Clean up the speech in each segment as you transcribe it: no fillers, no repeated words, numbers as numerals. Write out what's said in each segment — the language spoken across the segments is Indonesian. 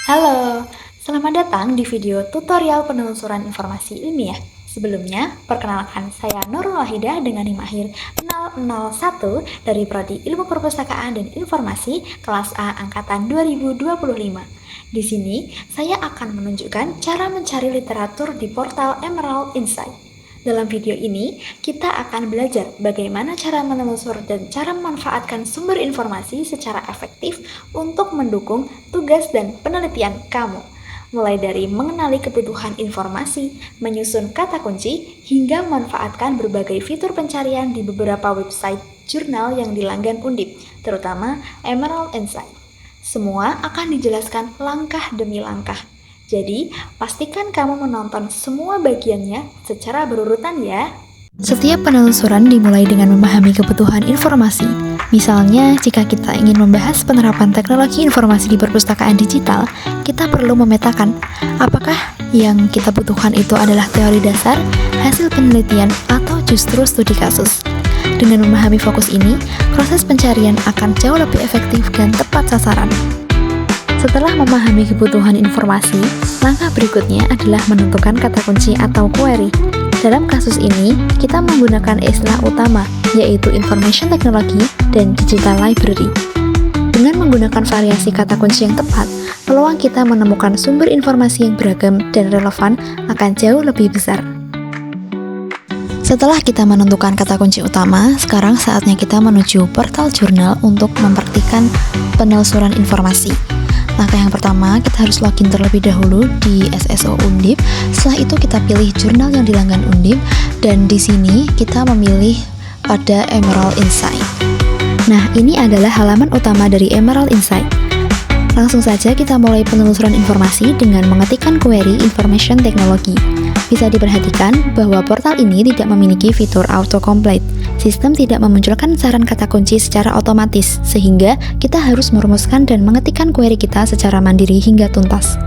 Halo, selamat datang di video tutorial penelusuran informasi ilmiah. Sebelumnya, perkenalkan saya Nurul Wahidah dengan NIM akhir 001 dari Prodi Ilmu Perpustakaan dan Informasi kelas A angkatan 2025. Di sini, saya akan menunjukkan cara mencari literatur di portal Emerald Insight. Dalam video ini, kita akan belajar bagaimana cara menelusur dan cara memanfaatkan sumber informasi secara efektif untuk mendukung tugas dan penelitian kamu. Mulai dari mengenali kebutuhan informasi, menyusun kata kunci, hingga memanfaatkan berbagai fitur pencarian di beberapa website jurnal yang dilanggan Undip, terutama Emerald Insight. Semua akan dijelaskan langkah demi langkah. Jadi, pastikan kamu menonton semua bagiannya secara berurutan ya. Setiap penelusuran dimulai dengan memahami kebutuhan informasi. Misalnya, jika kita ingin membahas penerapan teknologi informasi di perpustakaan digital, kita perlu memetakan apakah yang kita butuhkan itu adalah teori dasar, hasil penelitian, atau justru studi kasus. Dengan memahami fokus ini, proses pencarian akan jauh lebih efektif dan tepat sasaran. Setelah memahami kebutuhan informasi, langkah berikutnya adalah menentukan kata kunci atau query. Dalam kasus ini, kita menggunakan istilah utama, yaitu Information Technology dan Digital Library. Dengan menggunakan variasi kata kunci yang tepat, peluang kita menemukan sumber informasi yang beragam dan relevan akan jauh lebih besar. Setelah kita menentukan kata kunci utama, sekarang saatnya kita menuju portal jurnal untuk memperhatikan penelusuran informasi. Langkah yang pertama, kita harus login terlebih dahulu di SSO Undip. Setelah itu kita pilih jurnal yang dilanggan Undip, dan di sini kita memilih pada Emerald Insight. Nah, ini adalah halaman utama dari Emerald Insight. Langsung saja kita mulai penelusuran informasi dengan mengetikkan query Information Technology. Bisa diperhatikan bahwa portal ini tidak memiliki fitur autocomplete. Sistem tidak memunculkan saran kata kunci secara otomatis, sehingga kita harus merumuskan dan mengetikkan query kita secara mandiri hingga tuntas.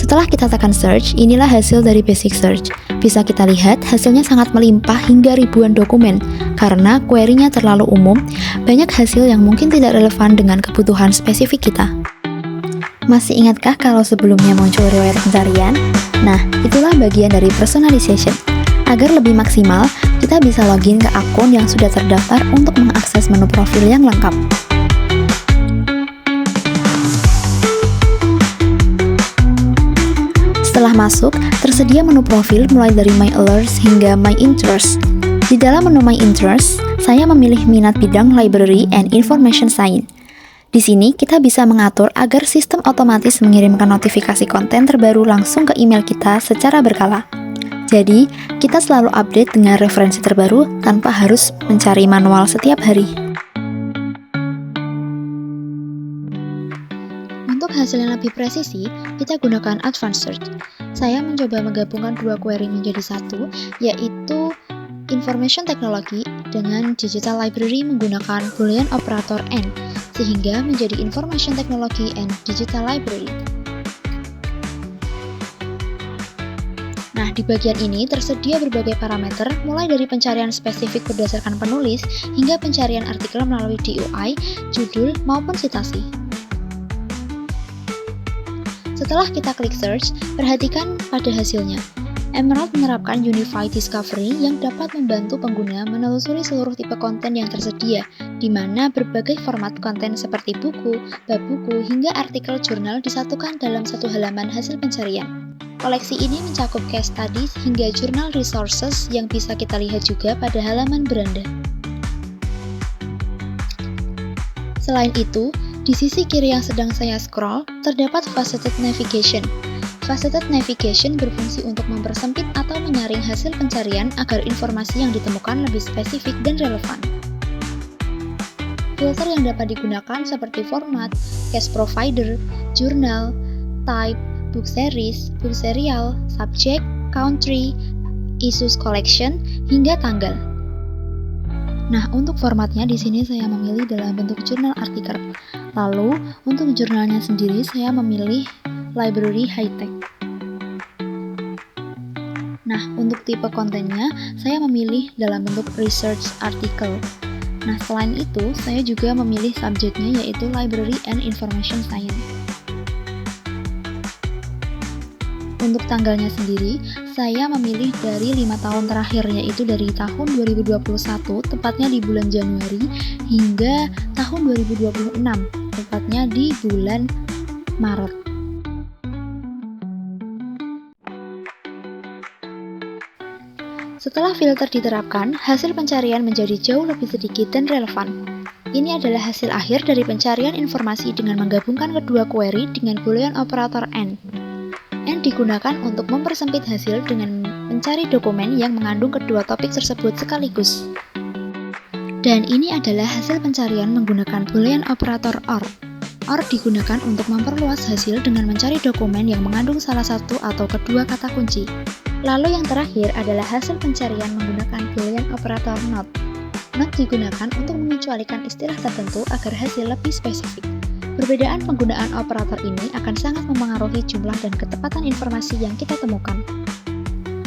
Setelah kita tekan search, inilah hasil dari basic search. Bisa kita lihat hasilnya sangat melimpah hingga ribuan dokumen. Karena query-nya terlalu umum, banyak hasil yang mungkin tidak relevan dengan kebutuhan spesifik kita. Masih ingatkah kalau sebelumnya muncul riwayat pencarian? Nah, itulah bagian dari personalization. Agar lebih maksimal, kita bisa login ke akun yang sudah terdaftar untuk mengakses menu profil yang lengkap. Setelah masuk, tersedia menu profil mulai dari My Alerts hingga My Interests. Di dalam menu My Interests, saya memilih minat bidang Library and Information Science. Di sini, kita bisa mengatur agar sistem otomatis mengirimkan notifikasi konten terbaru langsung ke email kita secara berkala. Jadi, kita selalu update dengan referensi terbaru tanpa harus mencari manual setiap hari. Untuk hasil yang lebih presisi, kita gunakan Advanced Search. Saya mencoba menggabungkan dua query menjadi satu, yaitu Information Technology dengan Digital Library menggunakan Boolean operator AND, sehingga menjadi Information Technology and Digital Library. Nah, di bagian ini tersedia berbagai parameter, mulai dari pencarian spesifik berdasarkan penulis, hingga pencarian artikel melalui DOI, judul, maupun citasi. Setelah kita klik search, perhatikan pada hasilnya. Emerald menerapkan Unified Discovery yang dapat membantu pengguna menelusuri seluruh tipe konten yang tersedia, di mana berbagai format konten seperti buku, bab buku, hingga artikel jurnal disatukan dalam satu halaman hasil pencarian. Koleksi ini mencakup case studies hingga journal resources yang bisa kita lihat juga pada halaman beranda. Selain itu, di sisi kiri yang sedang saya scroll, terdapat Faceted Navigation. Faceted Navigation berfungsi untuk mempersempit atau menyaring hasil pencarian agar informasi yang ditemukan lebih spesifik dan relevan. Filter yang dapat digunakan seperti format, case provider, jurnal, type, book series, book serial, subject, country, issues collection, hingga tanggal. Nah, untuk formatnya di sini saya memilih dalam bentuk jurnal artikel. Lalu, untuk jurnalnya sendiri saya memilih Library High Tech. Nah, untuk tipe kontennya saya memilih dalam bentuk research article. Nah, selain itu, saya juga memilih subjeknya yaitu Library and Information Science. Untuk tanggalnya sendiri, saya memilih dari 5 tahun terakhir, yaitu dari tahun 2021, tepatnya di bulan Januari, hingga tahun 2026, tepatnya di bulan Maret. Setelah filter diterapkan, hasil pencarian menjadi jauh lebih sedikit dan relevan. Ini adalah hasil akhir dari pencarian informasi dengan menggabungkan kedua query dengan boolean operator AND. AND digunakan untuk mempersempit hasil dengan mencari dokumen yang mengandung kedua topik tersebut sekaligus. Dan ini adalah hasil pencarian menggunakan boolean operator OR. OR digunakan untuk memperluas hasil dengan mencari dokumen yang mengandung salah satu atau kedua kata kunci. Lalu yang terakhir adalah hasil pencarian menggunakan boolean operator NOT. NOT digunakan untuk mengecualikan istilah tertentu agar hasil lebih spesifik. Perbedaan penggunaan operator ini akan sangat memengaruhi jumlah dan ketepatan informasi yang kita temukan.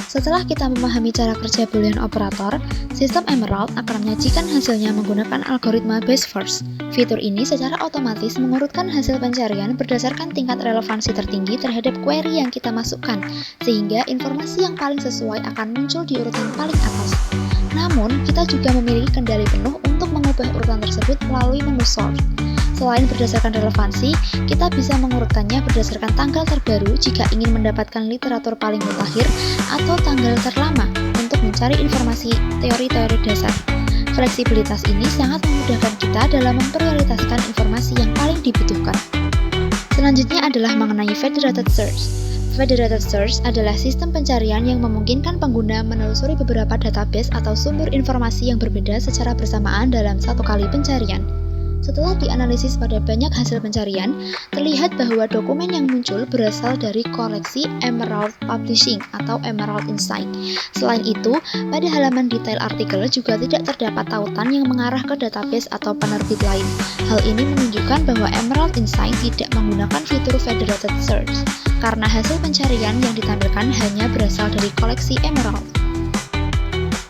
Setelah kita memahami cara kerja boolean operator, sistem Emerald akan menyajikan hasilnya menggunakan algoritma best first. Fitur ini secara otomatis mengurutkan hasil pencarian berdasarkan tingkat relevansi tertinggi terhadap query yang kita masukkan, sehingga informasi yang paling sesuai akan muncul di urutan paling atas. Namun, kita juga memiliki kendali penuh untuk mengubah urutan tersebut melalui menu sort. Selain berdasarkan relevansi, kita bisa mengurutkannya berdasarkan tanggal terbaru jika ingin mendapatkan literatur paling mutakhir atau tanggal terlama untuk mencari informasi teori-teori dasar. Fleksibilitas ini sangat memudahkan kita dalam memprioritaskan informasi yang paling dibutuhkan. Selanjutnya adalah mengenai federated search. Federated search adalah sistem pencarian yang memungkinkan pengguna menelusuri beberapa database atau sumber informasi yang berbeda secara bersamaan dalam satu kali pencarian. Setelah dianalisis pada banyak hasil pencarian, terlihat bahwa dokumen yang muncul berasal dari koleksi Emerald Publishing atau Emerald Insight. Selain itu, pada halaman detail artikel juga tidak terdapat tautan yang mengarah ke database atau penerbit lain. Hal ini menunjukkan bahwa Emerald Insight tidak menggunakan fitur federated search, karena hasil pencarian yang ditampilkan hanya berasal dari koleksi Emerald.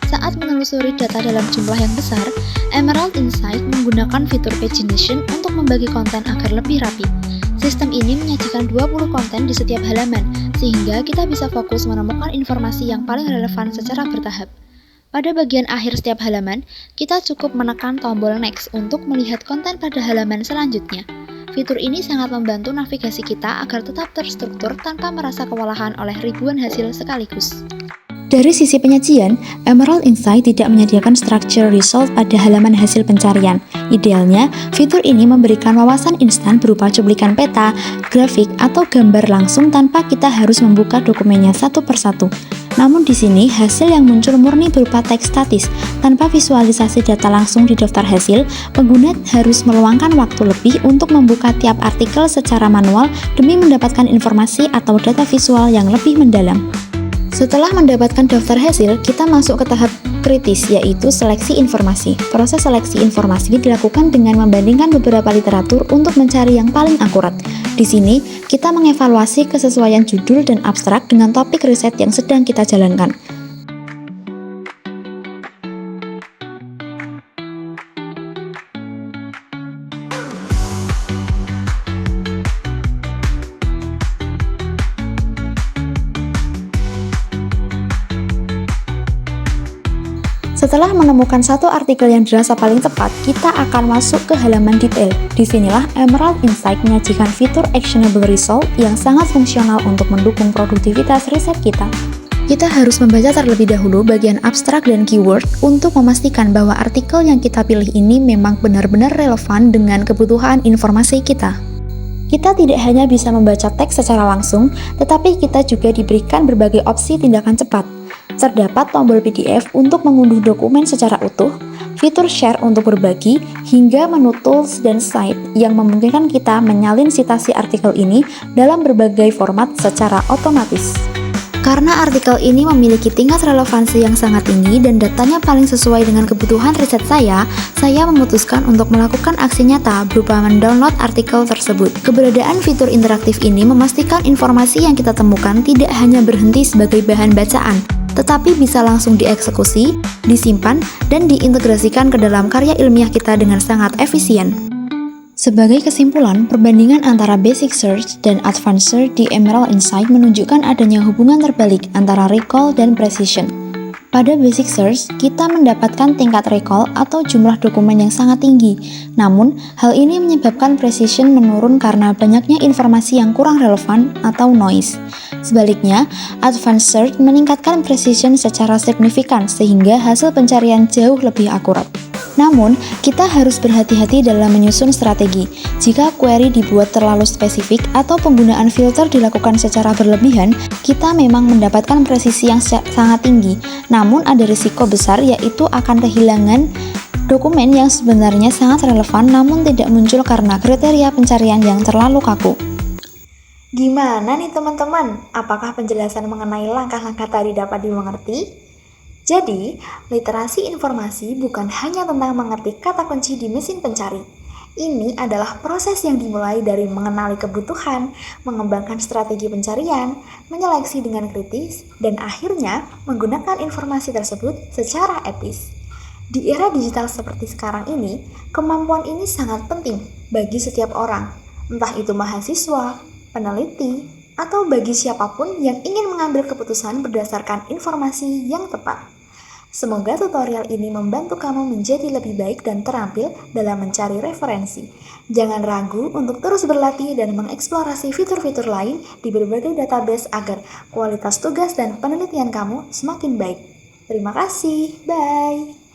Saat menelusuri data dalam jumlah yang besar, Emerald Insight menggunakan fitur pagination untuk membagi konten agar lebih rapi. Sistem ini menyajikan 20 konten di setiap halaman, sehingga kita bisa fokus menemukan informasi yang paling relevan secara bertahap. Pada bagian akhir setiap halaman, kita cukup menekan tombol Next untuk melihat konten pada halaman selanjutnya. Fitur ini sangat membantu navigasi kita agar tetap terstruktur tanpa merasa kewalahan oleh ribuan hasil sekaligus. Dari sisi penyajian, Emerald Insight tidak menyediakan structure result pada halaman hasil pencarian. Idealnya, fitur ini memberikan wawasan instan berupa cuplikan peta, grafik, atau gambar langsung tanpa kita harus membuka dokumennya satu persatu. Namun di sini, hasil yang muncul murni berupa teks statis. Tanpa visualisasi data langsung di daftar hasil, pengguna harus meluangkan waktu lebih untuk membuka tiap artikel secara manual demi mendapatkan informasi atau data visual yang lebih mendalam. Setelah mendapatkan daftar hasil, kita masuk ke tahap kritis, yaitu seleksi informasi. Proses seleksi informasi dilakukan dengan membandingkan beberapa literatur untuk mencari yang paling akurat. Di sini, kita mengevaluasi kesesuaian judul dan abstrak dengan topik riset yang sedang kita jalankan. Setelah menemukan satu artikel yang dirasa paling tepat, kita akan masuk ke halaman detail. Disinilah Emerald Insight menyajikan fitur Actionable Result yang sangat fungsional untuk mendukung produktivitas riset kita. Kita harus membaca terlebih dahulu bagian abstrak dan keyword untuk memastikan bahwa artikel yang kita pilih ini memang benar-benar relevan dengan kebutuhan informasi kita. Kita tidak hanya bisa membaca teks secara langsung, tetapi kita juga diberikan berbagai opsi tindakan cepat. Terdapat tombol PDF untuk mengunduh dokumen secara utuh, fitur share untuk berbagi, hingga menu tools dan site yang memungkinkan kita menyalin citasi artikel ini dalam berbagai format secara otomatis. Karena artikel ini memiliki tingkat relevansi yang sangat tinggi dan datanya paling sesuai dengan kebutuhan riset saya memutuskan untuk melakukan aksi nyata berupa mendownload artikel tersebut. Keberadaan fitur interaktif ini memastikan informasi yang kita temukan tidak hanya berhenti sebagai bahan bacaan, tetapi bisa langsung dieksekusi, disimpan, dan diintegrasikan ke dalam karya ilmiah kita dengan sangat efisien. Sebagai kesimpulan, perbandingan antara Basic Search dan Advanced Search di Emerald Insight menunjukkan adanya hubungan terbalik antara recall dan precision. Pada Basic Search, kita mendapatkan tingkat recall atau jumlah dokumen yang sangat tinggi. Namun, hal ini menyebabkan precision menurun karena banyaknya informasi yang kurang relevan atau noise. Sebaliknya, Advanced Search meningkatkan precision secara signifikan sehingga hasil pencarian jauh lebih akurat. Namun, kita harus berhati-hati dalam menyusun strategi. Jika query dibuat terlalu spesifik atau penggunaan filter dilakukan secara berlebihan, kita memang mendapatkan presisi yang sangat tinggi. Namun, ada risiko besar yaitu akan kehilangan dokumen yang sebenarnya sangat relevan namun tidak muncul karena kriteria pencarian yang terlalu kaku. Gimana nih teman-teman? Apakah penjelasan mengenai langkah-langkah tadi dapat dimengerti? Jadi, literasi informasi bukan hanya tentang mengerti kata kunci di mesin pencari. Ini adalah proses yang dimulai dari mengenali kebutuhan, mengembangkan strategi pencarian, menyeleksi dengan kritis, dan akhirnya menggunakan informasi tersebut secara etis. Di era digital seperti sekarang ini, kemampuan ini sangat penting bagi setiap orang, entah itu mahasiswa, peneliti, atau bagi siapapun yang ingin mengambil keputusan berdasarkan informasi yang tepat. Semoga tutorial ini membantu kamu menjadi lebih baik dan terampil dalam mencari referensi. Jangan ragu untuk terus berlatih dan mengeksplorasi fitur-fitur lain di berbagai database agar kualitas tugas dan penelitian kamu semakin baik. Terima kasih, bye!